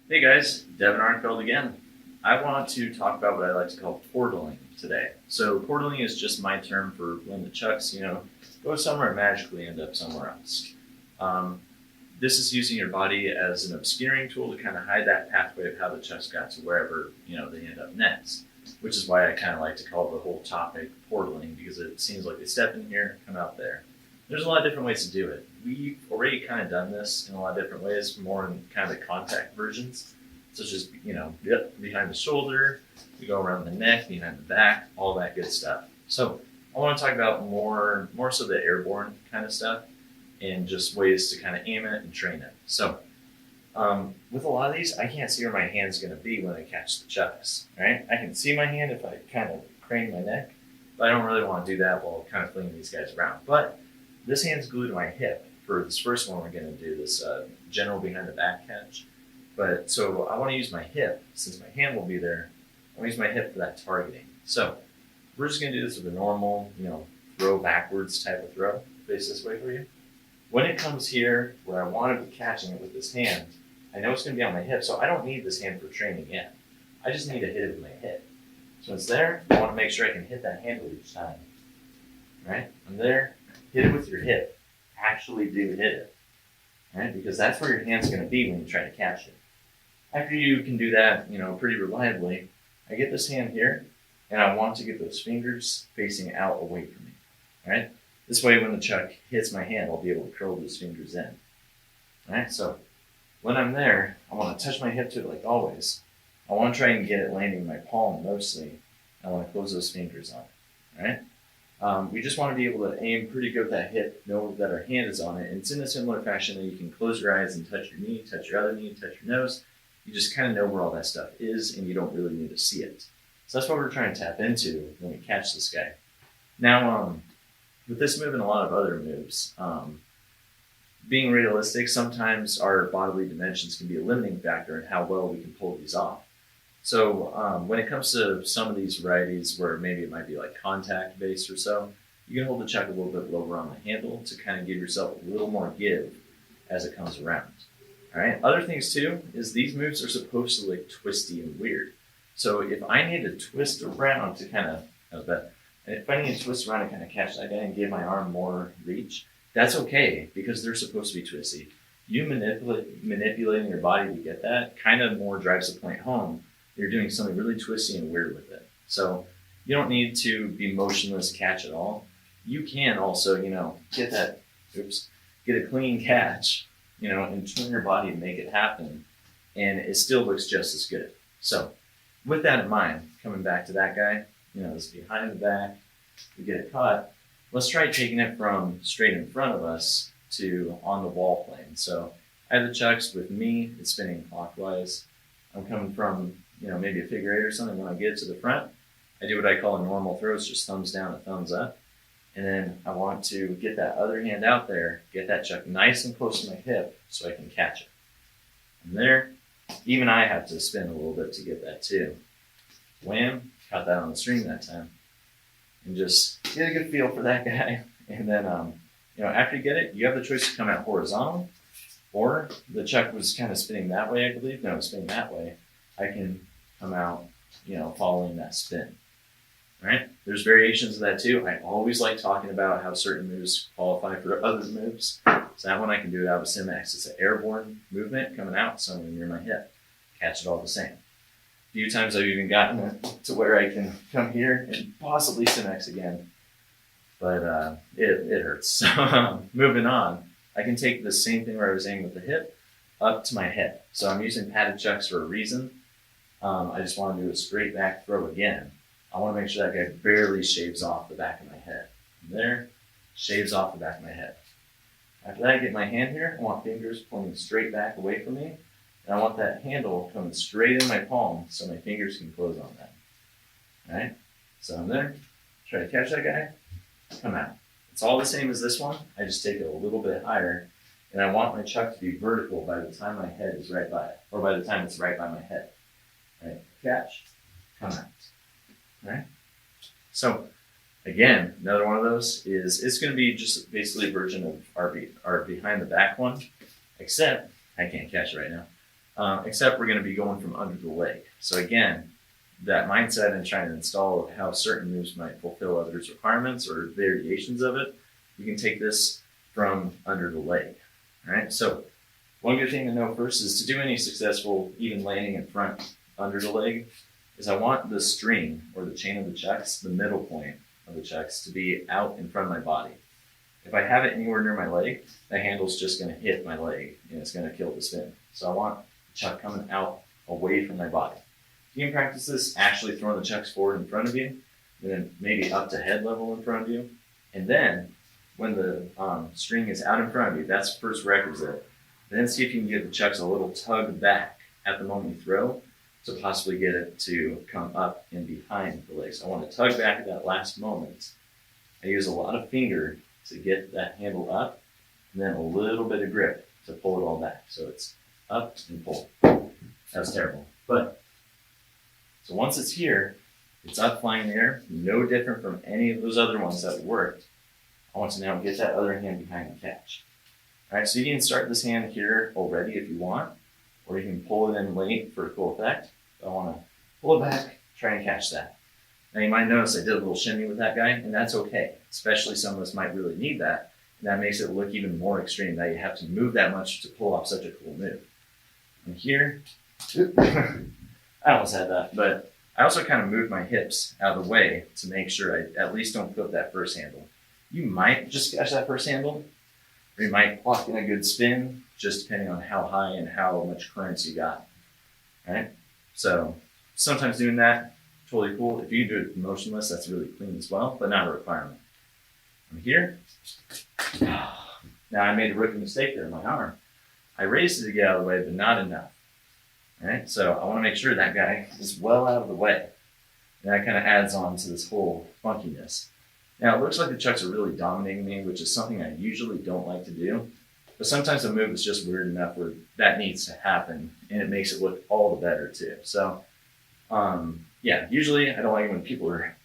Hey guys, Devin Arnfeld again. I want to talk about what I like to call portaling today. So portaling is just my term for when the chucks, go somewhere and magically end up somewhere else. Um, this is using your body as an obscuring tool to kind of hide that pathway of how the chucks got to wherever they end up next. Which is why I kind of like to call the whole topic portaling because it seems like they step in here, come out there. There's a lot of different ways to do it. We've already kind of done this in a lot of different ways, more in kind of the contact versions, such as, behind the shoulder, we go around the neck, behind the back, all that good stuff. So I want to talk about more so the airborne kind of stuff and just ways to kind of aim it and train it. So with a lot of these, I can't see where my hand's going to be when I catch the chucks, right? I can see my hand if I kind of crane my neck, but I don't really want to do that while kind of flinging these guys around. But this hand's glued to my hip for this first one we're going to do, this general behind the back catch. But so I want to use my hip, since my hand will be there, I want to use my hip for that targeting. So we're just going to do this with a normal, throw backwards type of throw. Face this way for you. When it comes here, where I want to be catching it with this hand, I know it's going to be on my hip, so I don't need this hand for training yet. I just need to hit it with my hip. So it's there, I want to make sure I can hit that handle each time. Right? I'm there, hit it with your hip. Actually do hit it. Right? Because that's where your hand's going to be when you try to catch it. After you can do that, pretty reliably, I get this hand here, and I want to get those fingers facing out away from me. Right? This way, when the chuck hits my hand, I'll be able to curl those fingers in. Right? So when I'm there, I want to touch my hip to it like always. I want to try and get it landing in my palm mostly. I want to close those fingers on it. Right? We just want to be able to aim pretty good with that hip, know that our hand is on it. And it's in a similar fashion that you can close your eyes and touch your knee, touch your other knee, touch your nose. You just kind of know where all that stuff is, and you don't really need to see it. So that's what we're trying to tap into when we catch this guy. Now, with this move and a lot of other moves, being realistic, sometimes our bodily dimensions can be a limiting factor in how well we can pull these off. So when it comes to some of these varieties where maybe it might be like contact based or so, you can hold the chuck a little bit lower on the handle to kind of give yourself a little more give as it comes around. All right. Other things too is these moves are supposed to look twisty and weird. So if I need to twist around to kind of, that was bad. If I need to twist around and kind of catch that guy and give my arm more reach, that's okay because they're supposed to be twisty. You manipulating your body to get that kind of more drives the point home. You're doing something really twisty and weird with it. So you don't need to be motionless catch at all. You can also, get a clean catch, and turn your body to make it happen. And it still looks just as good. So with that in mind, coming back to that guy, this behind the back, we get it caught. Let's try taking it from straight in front of us to on the wall plane. So I have the chucks with me, it's spinning clockwise. I'm coming from, maybe a figure eight or something. When I get it to the front, I do what I call a normal throw. It's just thumbs down and thumbs up. And then I want to get that other hand out there, get that chuck nice and close to my hip so I can catch it. And there, even I have to spin a little bit to get that too. Wham, caught that on the string that time. And just get a good feel for that guy. And then, after you get it, you have the choice to come out horizontal, or the chuck was kind of spinning that way, I believe. No, it's spinning that way. I can come out, following that spin. All right? There's variations of that too. I always like talking about how certain moves qualify for other moves. So that one I can do it out of Simex. It's an airborne movement coming out somewhere near my hip. Catch it all the same. A few times I've even gotten it to where I can come here and possibly Simex again. But it hurts. So moving on, I can take the same thing where I was aiming with the hip up to my head. So I'm using padded chucks for a reason. I just want to do a straight back throw again. I want to make sure that guy barely shaves off the back of my head. And there, shaves off the back of my head. After that, I get my hand here. I want fingers pointing straight back away from me. And I want that handle coming straight in my palm so my fingers can close on that. All right? So I'm there. Try to catch that guy. Come out. It's all the same as this one. I just take it a little bit higher. And I want my chuck to be vertical by the time my head is right by it. Or by the time it's right by my head. All right? Catch. Come out. All right? So, again, another one of those is, it's going to be just basically a version of our behind the back one, except I can't catch it right now. except we're going to be going from under the leg. So again, that mindset and trying to install how certain moves might fulfill others' requirements or variations of it, you can take this from under the leg. All right. So one good thing to know first is to do any successful even landing in front under the leg is I want the string or the chain of the chucks, the middle point of the chucks, to be out in front of my body. If I have it anywhere near my leg, the handle's just going to hit my leg and it's going to kill the spin. So I want the chuck coming out away from my body. You can practice this actually throwing the chucks forward in front of you, and then maybe up to head level in front of you. And then when the string is out in front of you, that's first requisite. Then see if you can give the chucks a little tug back at the moment you throw to possibly get it to come up and behind the legs. I want to tug back at that last moment. I use a lot of finger to get that handle up, and then a little bit of grip to pull it all back. So it's up and pull. That was terrible. But so once it's here, it's up flying in the air, no different from any of those other ones that worked. I want to now get that other hand behind the catch. All right, so you can start this hand here already if you want, or you can pull it in late for a cool effect. I want to pull it back, try and catch that. Now you might notice I did a little shimmy with that guy, and that's okay. Especially some of us might really need that. And that makes it look even more extreme that you have to move that much to pull off such a cool move. And here, I almost had that, but I also kind of moved my hips out of the way to make sure I at least don't flip that first handle. You might just catch that first handle, or you might walk in a good spin, just depending on how high and how much clearance you got. All right? So sometimes doing that, totally cool. If you do it motionless, that's really clean as well, but not a requirement. I'm here. Now I made a rookie mistake there in my arm. I raised it to get out of the way, but not enough. All right? So I want to make sure that guy is well out of the way. And that kind of adds on to this whole funkiness. Now, it looks like the chucks are really dominating me, which is something I usually don't like to do. But sometimes a move is just weird enough where that needs to happen, and it makes it look all the better, too. So, yeah, usually I don't like it when people are,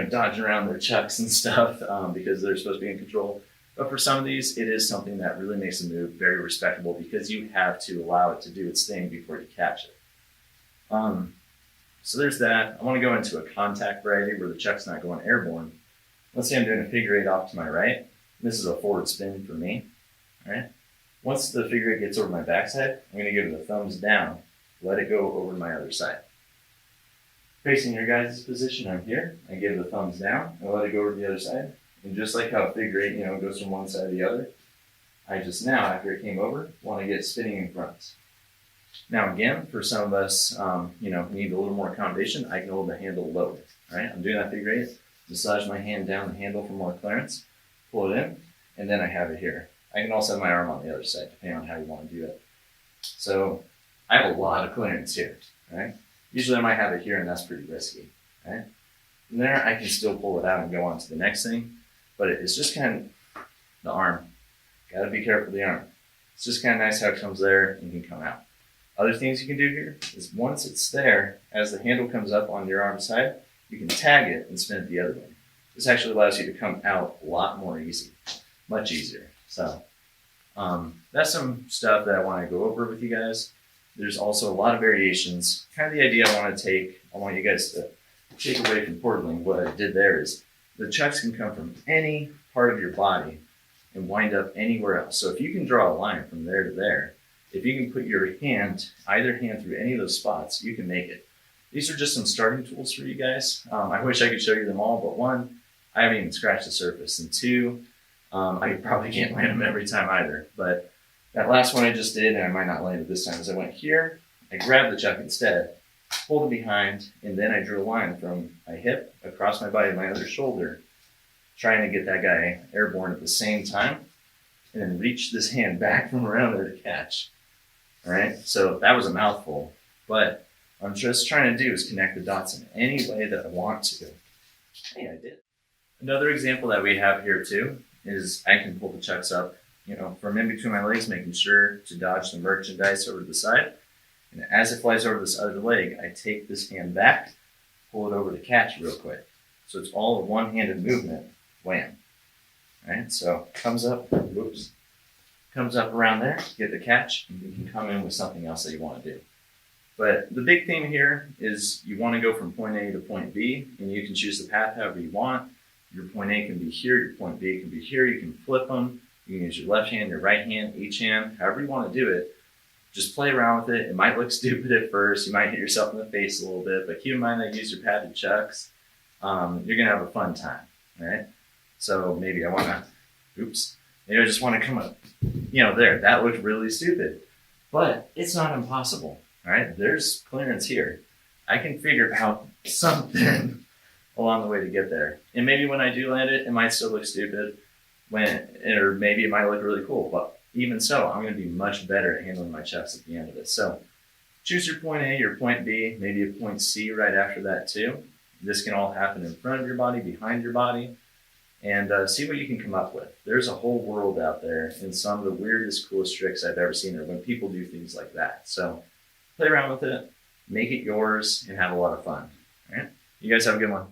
dodging around their chucks and stuff because they're supposed to be in control. But for some of these, it is something that really makes the move very respectable because you have to allow it to do its thing before you catch it. So there's that. I want to go into a contact variety where the chuck's not going airborne. Let's say I'm doing a figure eight off to my right. This is a forward spin for me. All right. Once the figure eight gets over my backside, I'm going to give it a thumbs down. Let it go over to my other side. Facing your guys' position, I'm here. I give it a thumbs down and let it go over to the other side. And just like how a figure eight, goes from one side to the other, I just now, after it came over, want to get spinning in front. Now again, for some of us, need a little more accommodation, I can hold the handle low. All right. I'm doing that figure eight. Massage my hand down the handle for more clearance, pull it in, and then I have it here. I can also have my arm on the other side, depending on how you want to do it. So I have a lot of clearance here, right? Usually I might have it here, and that's pretty risky, right? From there, I can still pull it out and go on to the next thing, but it's just kind of the arm. Got to be careful of the arm. It's just kind of nice how it comes there and can come out. Other things you can do here is once it's there, as the handle comes up on your arm side, you can tag it and spin it the other way. This actually allows you to come out a lot more easy, much easier. So that's some stuff that I want to go over with you guys. There's also a lot of variations. Kind of the idea I want you guys to take away from portaling. What I did there is the chucks can come from any part of your body and wind up anywhere else. So if you can draw a line from there to there, if you can put your either hand through any of those spots, you can make it. These are just some starting tools for you guys. I wish I could show you them all, but one, I haven't even scratched the surface. And two, I probably can't land them every time either. But that last one I just did, and I might not land it this time, is I went here, I grabbed the chuck instead, pulled it behind, and then I drew a line from my hip across my body to my other shoulder, trying to get that guy airborne at the same time, and then reach this hand back from around there to catch. All right, so that was a mouthful, but I'm just trying to do is connect the dots in any way that I want to. Hey, I did. Another example that we have here too is I can pull the chucks up, from in between my legs, making sure to dodge the merchandise over to the side. And as it flies over this other leg, I take this hand back, pull it over to catch real quick. So it's all a one-handed movement, wham. All right, so comes up, whoops, comes up around there, get the catch, and you can come in with something else that you want to do. But the big thing here is you want to go from point A to point B, and you can choose the path however you want. Your point A can be here, your point B can be here. You can flip them. You can use your left hand, your right hand, each hand, however you want to do it. Just play around with it. It might look stupid at first. You might hit yourself in the face a little bit, but keep in mind that you use your padded chucks. You're going to have a fun time, right? So maybe I just want to come up, there. That looked really stupid, but it's not impossible, right? There's clearance here. I can figure out something along the way to get there. And maybe when I do land it, it might still look stupid, or maybe it might look really cool, but even so, I'm going to be much better at handling my chucks at the end of it. So choose your point A, your point B, maybe a point C right after that too. This can all happen in front of your body, behind your body, and see what you can come up with. There's a whole world out there, and some of the weirdest, coolest tricks I've ever seen are when people do things like that. So play around with it, make it yours, and have a lot of fun. All right? You guys have a good one.